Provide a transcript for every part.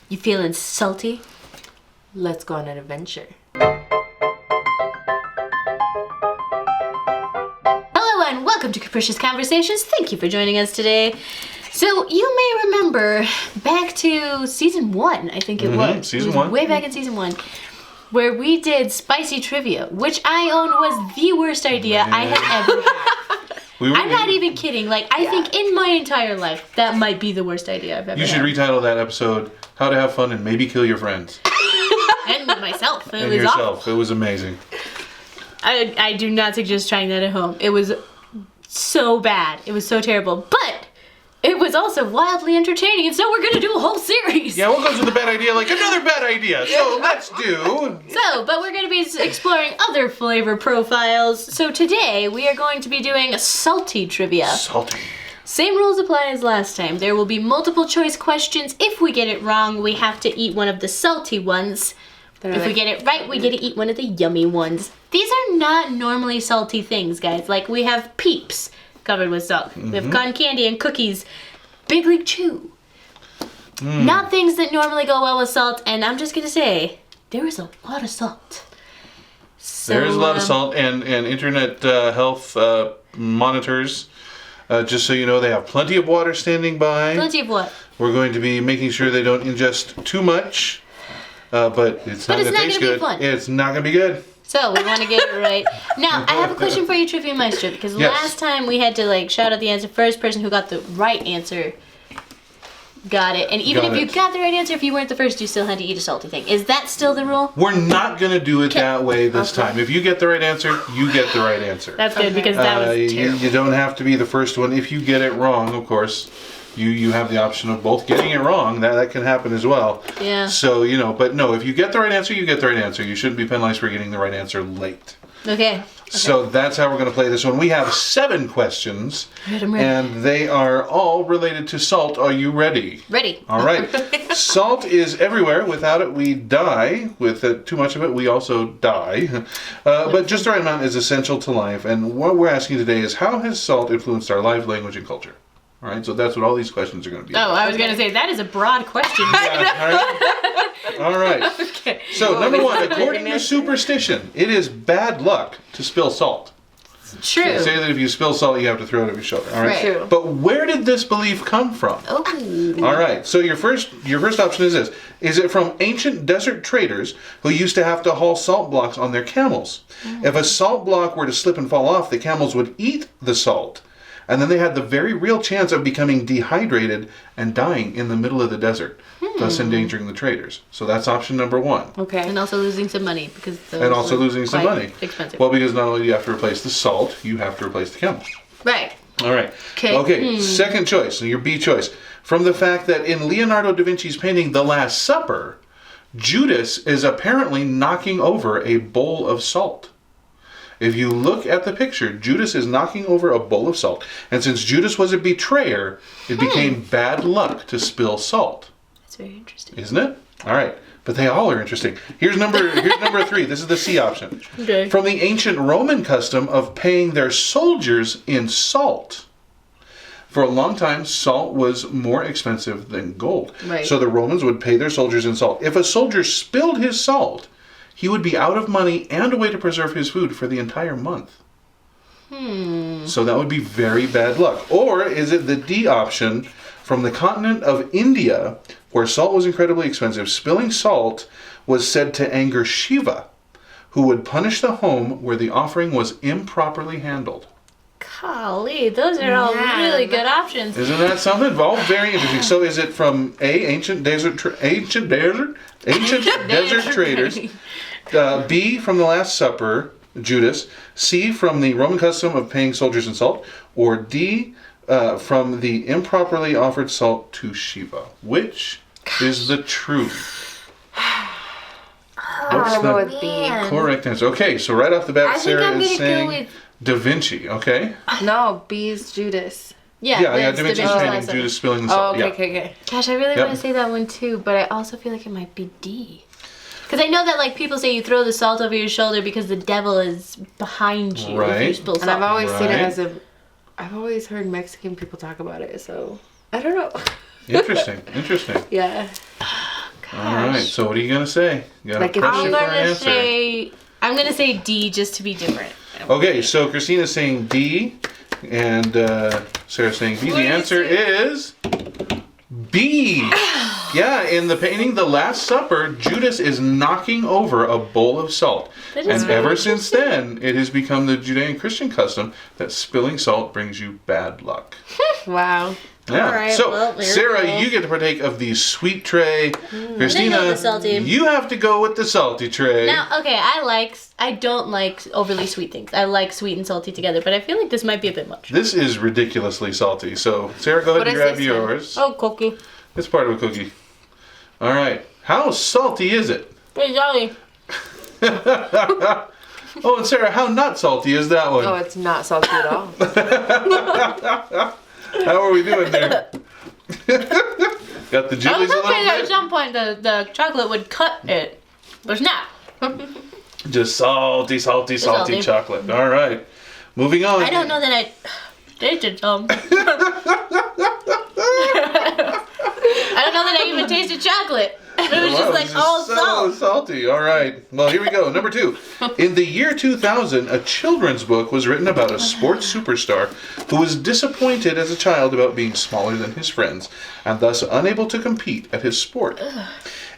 You feeling salty? Let's go on an adventure. Hello and welcome to Capricious Conversations. Thank you for joining us today. So you may remember back to season 1, I think it was. Season 1. Way back in season 1. Where we did spicy trivia, which I own was the worst idea I have ever had. I'm not even kidding. Like, I think in my entire life, that might be the worst idea I've ever had. You should retitle that episode, How to Have Fun and Maybe Kill Your Friends. And myself. It And was yourself. awful. It was amazing. I do not suggest trying that at home. It was so bad. It was so terrible. But it was also wildly entertaining, and so we're going to do a whole series. Yeah, what goes with a bad idea like another bad idea? So let's do... But we're going to be exploring other flavor profiles. So today, we are going to be doing a salty trivia. Salty. Same rules apply as last time. There will be multiple choice questions. If we get it wrong, we have to eat one of the salty ones. If we get it right, we get to eat one of the yummy ones. These are not normally salty things, guys. Like, we have Peeps covered with salt. We have cotton candy and cookies. Big League Chew. Not things that normally go well with salt, and I'm just going to say, there is a lot of salt. So, There is a lot of salt, and internet health monitors, just so you know, they have plenty of water standing by. Plenty of what? We're going to be making sure they don't ingest too much, but it's not going to taste good. Fun. It's not going to be good. So, we want to get it right. Now, I have a question for you, Trivia Meister, because last time we had to, like, shout out the answer. First person who got the right answer got it. And even if you got the right answer, if you weren't the first, you still had to eat a salty thing. Is that still the rule? We're not going to do it that way this time. If you get the right answer, you get the right answer. That's good, because that was terrible. You don't have to be the first one. If you get it wrong, of course, you have the option of both getting it wrong. That can happen as well. Yeah. So, but no, if you get the right answer, you get the right answer. You shouldn't be penalized for getting the right answer late. Okay. So that's how we're going to play this one. We have 7 questions, I'm ready. and they are all related to salt. Are you ready? Ready. All right. Salt is everywhere. Without it, we die. With too much of it, we also die. But just the right amount is essential to life. And what we're asking today is, how has salt influenced our life, language, and culture? All right, so that's what all these questions are going to be about. Oh, I was going to say, that is a broad question. All right. Okay. So, number 1, according to superstition, it is bad luck to spill salt. True. They say that if you spill salt, you have to throw it over your shoulder. All right. True. But where did this belief come from? Oh. All right. So your first option is this: is it from ancient desert traders who used to have to haul salt blocks on their camels? If a salt block were to slip and fall off, the camels would eat the salt, and then they had the very real chance of becoming dehydrated and dying in the middle of the desert, thus endangering the traders. So that's option number 1. Okay. And also losing some money, because those And also are losing some quite money. expensive. Well, because not only do you have to replace the salt, you have to replace the camel. Right. All right. Okay. Second choice, so your B choice. From the fact that in Leonardo da Vinci's painting The Last Supper, Judas is apparently knocking over a bowl of salt. If you look at the picture, Judas is knocking over a bowl of salt. And since Judas was a betrayer, it became bad luck to spill salt. That's very interesting. Isn't it? All right. But they all are interesting. Here's number 3. This is the C option. Okay. From the ancient Roman custom of paying their soldiers in salt. For a long time, salt was more expensive than gold. Right. So the Romans would pay their soldiers in salt. If a soldier spilled his salt, he would be out of money and a way to preserve his food for the entire month. So that would be very bad luck. Or is it the D option? From the continent of India, where salt was incredibly expensive, spilling salt was said to anger Shiva, who would punish the home where the offering was improperly handled. Golly, those are all really good options. Isn't that something? All very interesting. So is it from A, ancient desert traders, B, from the Last Supper, Judas, C, from the Roman custom of paying soldiers in salt, or D, from the improperly offered salt to Shiva? Which is the truth? I want to go with B. Correct answer. Okay, so right off the bat, Sarah is saying Da Vinci, okay? No, B is Judas. Yeah, Da Vinci's painting, Judas spilling the salt. Oh, okay. Gosh, I really want to say that one too, but I also feel like it might be D. Because I know that, like, people say you throw the salt over your shoulder because the devil is behind you if you spill salt. And I've always seen it as I've always heard Mexican people talk about it, so I don't know. Interesting. Yeah. All right. So what are you gonna say? You got Like to if pressure you- for an answer. I'm gonna say D just to be different. Okay, so Christina's saying D, and Sarah's saying B. The answer is B. Yeah, in the painting The Last Supper, Judas is knocking over a bowl of salt. That is And very ever since then, it has become the Judean Christian custom that spilling salt brings you bad luck. Wow. Yeah. All right, So, well, there we Sarah, go. you get to partake of the sweet tray. Christina, go with the salty. you have to go with the salty tray. Now, okay, I don't like overly sweet things. I like sweet and salty together, but I feel like this might be a bit much. This is ridiculously salty. So, Sarah, go ahead What and is grab this one? yours. Oh, cookie. It's part of a cookie. All right. How salty is it? Hey, Jolly. Oh, and Sarah, how not salty is that one? Oh, it's not salty at all. How are we doing there? Got the I Julie's was a little hoping at bit? some point the chocolate would cut it, but it's not. Just salty salty. chocolate. All right. Moving on. I don't know that I tasted some. I don't know that I even tasted chocolate. It was just Wow, like this is all so salt. salty. All right. Well, here we go. Number 2. In the year 2000, a children's book was written about a sports superstar who was disappointed as a child about being smaller than his friends and thus unable to compete at his sport.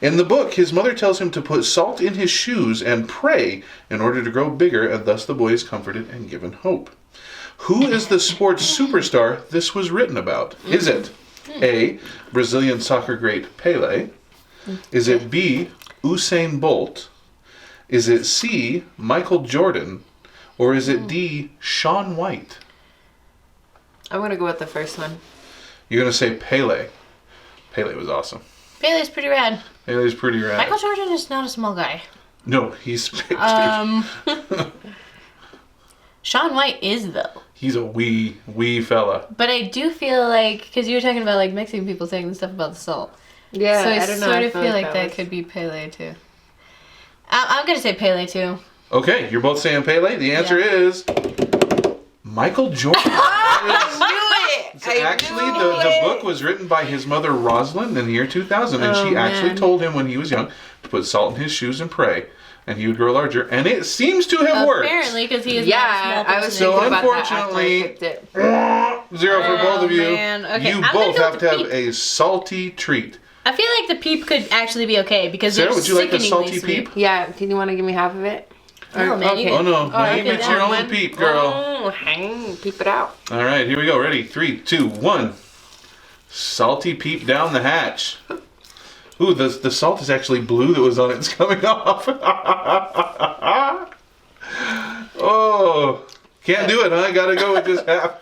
In the book, his mother tells him to put salt in his shoes and pray in order to grow bigger, and thus the boy is comforted and given hope. Who is the sports superstar this was written about? Is it A, Brazilian soccer great Pelé? Is it B, Usain Bolt? Is it C, Michael Jordan? Or is it D, Shaun White? I'm gonna go with the first one. You're going to say Pelé. Pelé was awesome. Bailey's pretty rad. Pelé's pretty rad. Michael Jordan is not a small guy. No, he's big, dude. Shaun White is though. He's a wee fella. But I do feel like, because you were talking about like Mexican people saying the stuff about the salt. Yeah, So I don't know. sort of feel like that was- could be Pele too. I'm gonna say Pele too. Okay, you're both saying Pelé. The answer is Michael Jordan. Actually, the book was written by his mother Rosalind in the year 2000, and she actually told him when he was young to put salt in his shoes and pray, and he would grow larger. And it seems to have worked. Apparently, because he is Yeah, not a small I was person. So thinking about that after I unfortunately- picked it. 0 for both of you. man. Okay, You I'm gonna both go have with to the have peep. a salty treat. I feel like the peep could actually be okay because Sarah, they're would you like a sickeningly salty sweet. peep? Yeah, can you want to give me half of it? No, man, you- Oh no, I it's can your have own one. peep, girl. Oh, hang, peep it out. All right, here we go. Ready? 3, 2, 1. Salty peep down the hatch. Ooh, the salt is actually blue that was on it. It's coming off. Oh, can't do it, huh? I gotta go with just half.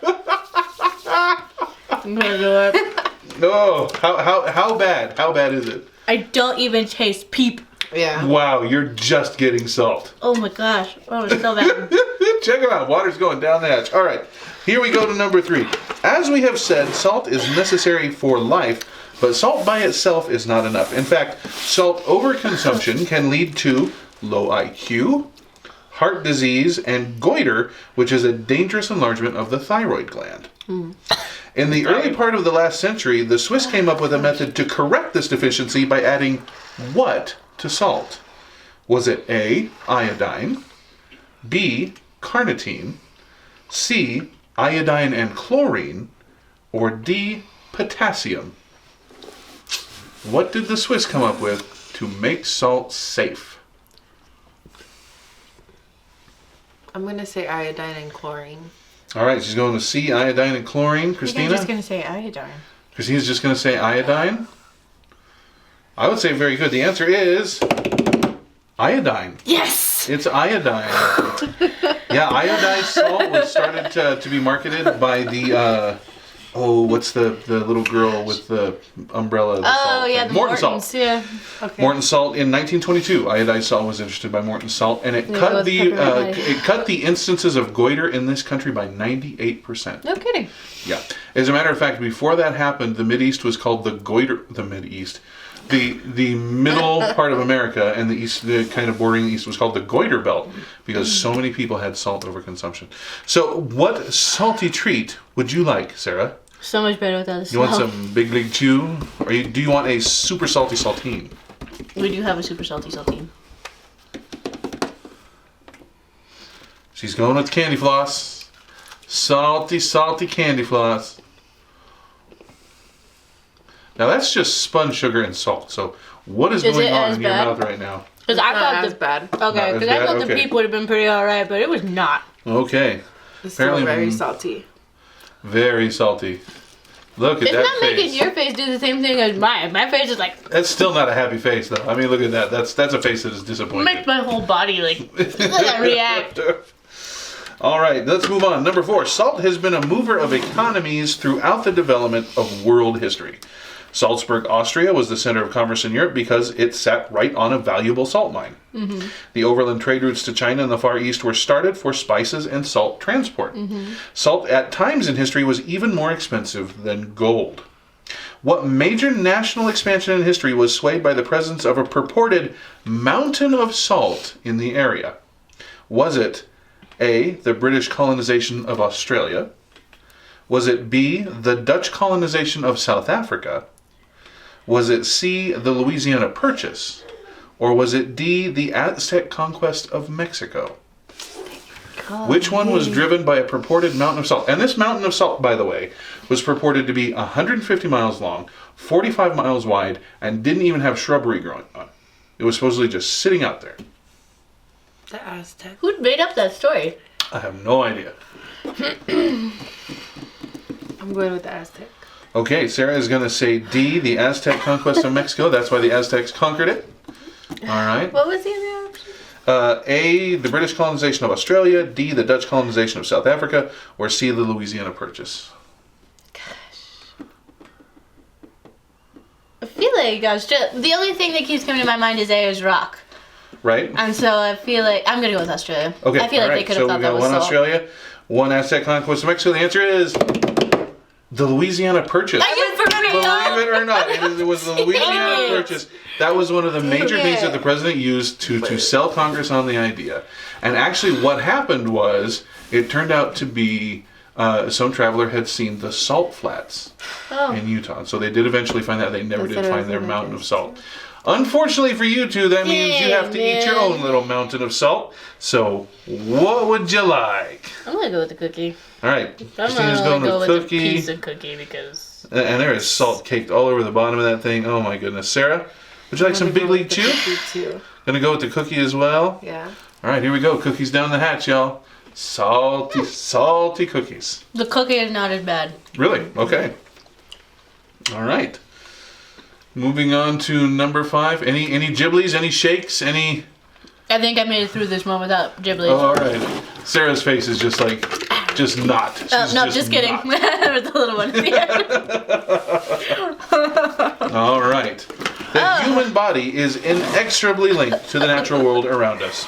I'm gonna do it. No, how bad? How bad is it? I don't even taste peep. Yeah. Wow, you're just getting salt. Oh my gosh. Oh, it's so bad. Check it out. Water's going down the hatch. All right. Here we go to number 3. As we have said, salt is necessary for life, but salt by itself is not enough. In fact, salt overconsumption can lead to low IQ, heart disease, and goiter, which is a dangerous enlargement of the thyroid gland. In the early part of the last century, the Swiss came up with a method to correct this deficiency by adding what to salt? Was it A, iodine, B, carnitine, C, iodine and chlorine, or D, potassium? What did the Swiss come up with to make salt safe? I'm gonna say iodine and chlorine. All right, she's going to C, iodine and chlorine. I think I'm Christina? just gonna say iodine. Christina's just going to say iodine. I would say very good. The answer is iodine. Yes! It's iodine. Yeah, iodized salt was started to be marketed by the, what's the little girl with the umbrella? The Oh, salt yeah, thing? the Morton Mortons, salt. yeah. Okay. Morton Salt in 1922. Iodized salt was interested by Morton Salt, and it Yeah, cut with the peppermint. it cut the instances of goiter in this country by 98%. No kidding. Yeah. As a matter of fact, before that happened, the Mideast was called the Mideast. The middle part of America and the east, the kind of bordering the east, was called the goiter belt because so many people had salt overconsumption. So, what salty treat would you like, Sarah? So much better without the You want smell. some Big League Chew, or do you want a super salty saltine? We do have a super salty saltine. She's going with candy floss. Salty, salty candy floss. Now that's just spun sugar and salt. So what is going on in your mouth right now? Because I Not thought as bad. Okay, because I thought the peep would have been pretty alright, but it was not. Okay. It's still Apparently, very salty. Very salty. Look at that face. It's not making your face do the same thing as mine. My face is like... That's still not a happy face, though. I mean, look at that. That's a face that is disappointed. Makes my whole body like react. All right, let's move on. Number 4. Salt has been a mover of economies throughout the development of world history. Salzburg, Austria was the center of commerce in Europe because it sat right on a valuable salt mine. Mm-hmm. The overland trade routes to China and the Far East were started for spices and salt transport. Mm-hmm. Salt at times in history was even more expensive than gold. What major national expansion in history was swayed by the presence of a purported mountain of salt in the area? Was it A, the British colonization of Australia? Was it B, the Dutch colonization of South Africa? Was it C, the Louisiana Purchase? Or was it D, the Aztec conquest of Mexico? Which one was driven by a purported mountain of salt? And this mountain of salt, by the way, was purported to be 150 miles long, 45 miles wide, and didn't even have shrubbery growing on. It was supposedly just sitting out there. The Aztec. Who made up that story? I have no idea. I'm going with the Aztec. Okay, Sarah is going to say D, the Aztec conquest of Mexico. That's why the Aztecs conquered it. All right. What was the other option? A, the British colonization of Australia. D, the Dutch colonization of South Africa. Or C, the Louisiana Purchase. Gosh. I feel like the only thing that keeps coming to my mind is Ayers Rock. Right? And so I feel like I'm going to go with Australia. Okay, I feel like they could have thought that was one salt. Australia, one Aztec conquest of Mexico. The answer is the Louisiana Purchase. Are you for real? Believe it or not, it was the Louisiana Purchase. That was one of the major things that the president used to sell Congress on the idea. And actually what happened was, it turned out to be some traveler had seen the salt flats in Utah. So they did eventually find that. They never did find their mountain of salt. Unfortunately for you two, that means you have to eat your own little mountain of salt. So what would you like? I'm going to go with the cookie. All right, I'm Christina's going going to with go with cookie. a piece of cookie because... And there is salt caked all over the bottom of that thing. Oh my goodness. Sarah, would you like some Big League Chew? Gonna go with the cookie as well? Yeah. All right, here we go. Cookies down the hatch, y'all. Salty, salty cookies. The cookie is not as bad. Really? Okay. All right. Moving on to number 5. Any Ghiblies? Any shakes? Any... I think I made it through this one without Ghibli. Oh, all right. Sarah's face is just like, just not. She's no, just kidding. not. With the little one. All right. The human body is inexorably linked to the natural world around us.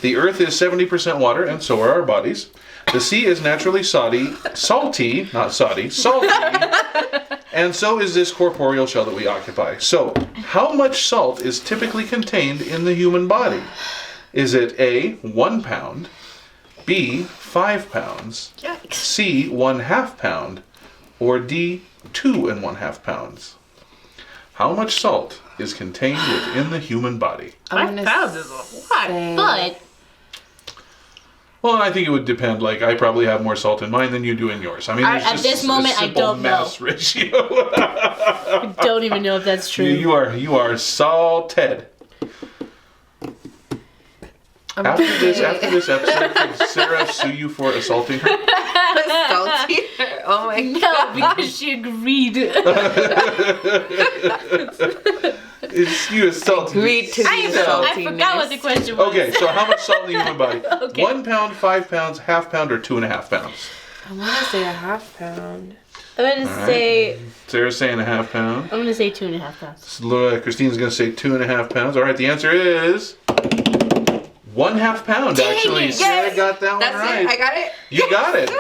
The earth is 70% water, and so are our bodies. The sea is naturally salty, and so is this corporeal shell that we occupy. So, how much salt is typically contained in the human body? Is it A, 1 pound, B, 5 pounds, Yikes. C, 1/2 pound, or D, 2 1/2 pounds? How much salt is contained within the human body? 5 pounds is a lot, but... Well, I think it would depend. Like, I probably have more salt in mine than you do in yours. I mean, there's At just this moment, a I simple don't know. mass ratio. I don't even know if that's true. You are salted. After this episode, could Sarah sue you for assaulting her? Salty? Oh my No, god. because she agreed. You assaulted. Agreed to I the saltiness. forgot what the question was. Okay, so how much salt in the human body? Okay. 1 pound, 5 pounds, 1/2 pound, or 2 1/2 pounds? I want to say 1/2 pound. I'm gonna All right. say. Sarah's saying 1/2 pound. I'm gonna say 2.5 pounds. Christine's going to say 2 1/2 pounds. All right, the answer is 1/2 pound. Actually, Sarah got that That's one right. it. I got it. You got it.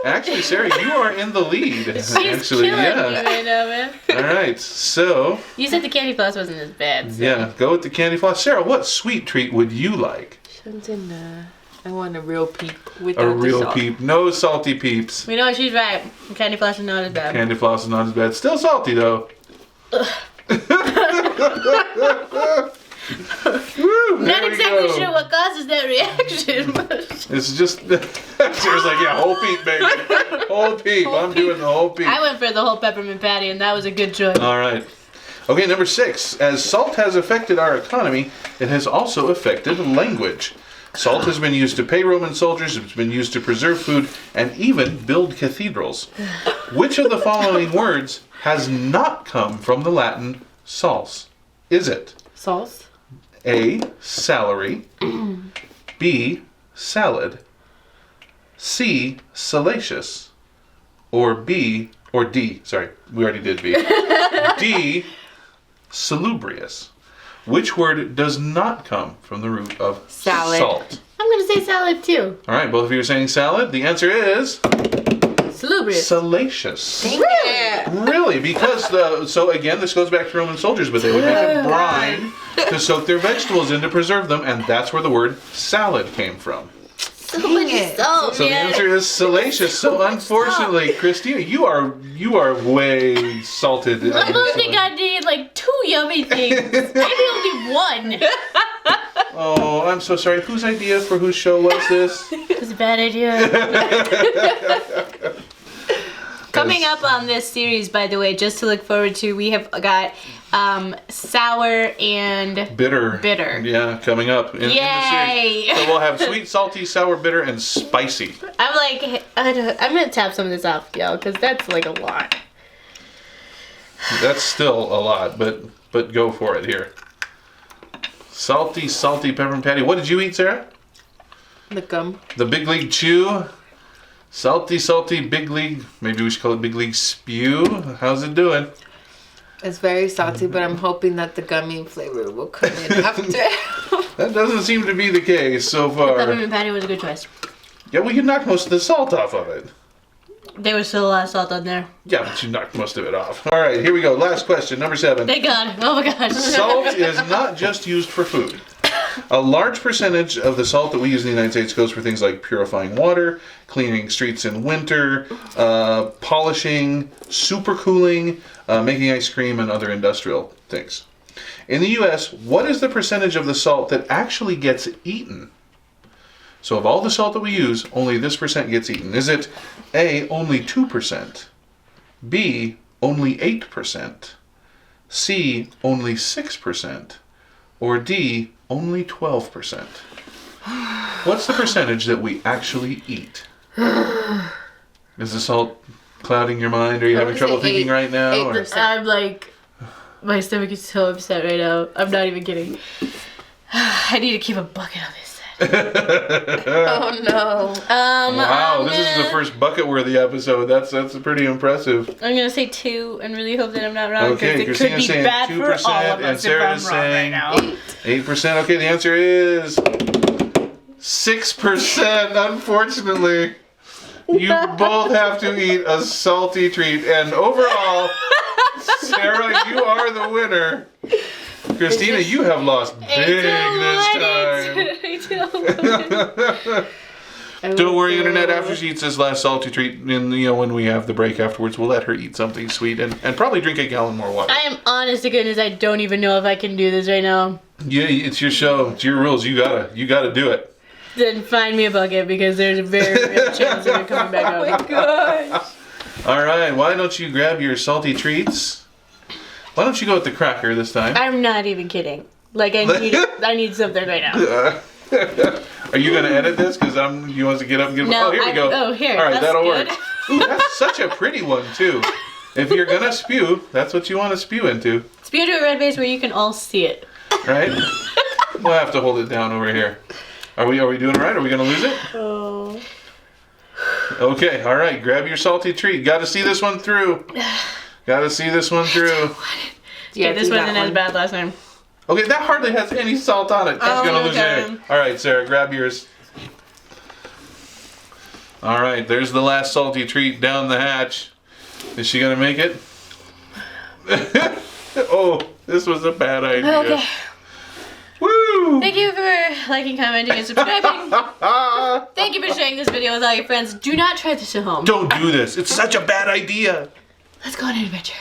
Actually, Sarah, you are in the lead. She's Actually, killing yeah. me right now, man. All right, so You said the candy floss wasn't as bad. So. yeah, go with the candy floss. Sarah, what sweet treat would you like? Something, I want a real peep without A the real salt. peep, no salty peeps. We know she's right. Candy floss is not as bad. Candy floss is not as bad. Still salty though. It's just, Sarah's like, yeah, whole peep, baby. Whole peep. I'm doing the whole peep. I went for the whole peppermint patty, and that was a good choice. All right. Okay, number 6. As salt has affected our economy, it has also affected language. Salt has been used to pay Roman soldiers, it's been used to preserve food, and even build cathedrals. Which of the following words has not come from the Latin sals? Is it Sauce? A, salary, B, salad, C, salacious, or D, sorry, we already did B, D, salubrious? Which word does not come from the root of Salad. salt? I'm going to say salad, too. All right, both of you are saying salad. The answer is Salubrious. salacious. Dang it. Really? Because so again, this goes back to Roman soldiers, but they would make a brine to soak their vegetables in to preserve them, and that's where the word salad came from. So much salt, So the man. answer is salacious. So unfortunately, Christina, you are way salted. I don't think I did like 2 yummy things. Maybe only 1. Oh, I'm so sorry. Whose idea for whose show was this? It was a bad idea. Coming up on this series, by the way, just to look forward to, we have got sour and Bitter. Yeah, coming up in the Yay! series. So we'll have sweet, salty, sour, bitter, and spicy. I'm like, I'm gonna tap some of this off, y'all, because that's like a lot. That's still a lot, but go for it here. Salty peppermint patty. What did you eat, Sarah? The gum. The Big League Chew. Salty Big League. Maybe we should call it Big League Spew. How's it doing? It's very salty, but I'm hoping that the gummy flavor will come in after. That doesn't seem to be the case so far. Peppermint patty was a good choice. Yeah, well, you knocked most of the salt off of it. There was still a lot of salt on there. Yeah, but you knocked most of it off. All right, here we go. Last question, number 7. Thank God. Oh my gosh. Salt is not just used for food. A large percentage of the salt that we use in the United States goes for things like purifying water, cleaning streets in winter, polishing, supercooling, making ice cream, and other industrial things. In the U.S., what is the percentage of the salt that actually gets eaten? So of all the salt that we use, only this percent gets eaten. Is it A, only 2%, B, only 8%, C, only 6%, or D, only 12%? What's the percentage that we actually eat? Is the salt clouding your mind? Are you having trouble thinking right now? 8%. I'm like, my stomach is so upset right now. I'm not even kidding. I need to keep a bucket on this set. Oh no. Wow, this is the first bucket-worthy episode. That's pretty impressive. I'm gonna say 2 and really hope that I'm not wrong, because Okay, it Christina's could be saying bad for 2%, all of and us if Sarah's I'm wrong right saying now. 8%. Okay, the answer is 6%, unfortunately. You both have to eat a salty treat, and overall, Sarah, you are the winner. Christina, you have lost big this time. Don't worry, Internet. After she eats this last salty treat, and when we have the break afterwards, we'll let her eat something sweet and probably drink a gallon more water. I am honest to goodness, I don't even know if I can do this right now. Yeah, it's your show. It's your rules. You gotta do it. Then find me a bucket, because there's a very real chance of it coming back up. Oh my gosh. All right, why don't you grab your salty treats? Why don't you go with the cracker this time? I'm not even kidding. Like, I need something right now. Are you gonna edit this? Because you want to get up and get. No, oh, here we go. Oh, here. All right, That's that'll good. work. Ooh, that's such a pretty one too. If you're gonna spew, that's what you want to spew into, Spew to a red base where you can all see it. right? We'll have to hold it down over here. Are we doing it right? Are we gonna lose it? Oh. Okay, all right. Grab your salty treat. Got to see this one through. Got to see this one through. Yeah, this wasn't as bad last time. Okay, that hardly has any salt on it. She's gonna lose okay. it. All right, Sarah, grab yours. All right, there's the last salty treat down the hatch. Is she gonna make it? Oh, this was a bad idea. Okay. Woo! Thank you for liking, commenting, and subscribing. Thank you for sharing this video with all your friends. Do not try this at home. Don't do this. It's such a bad idea. Let's go on an adventure.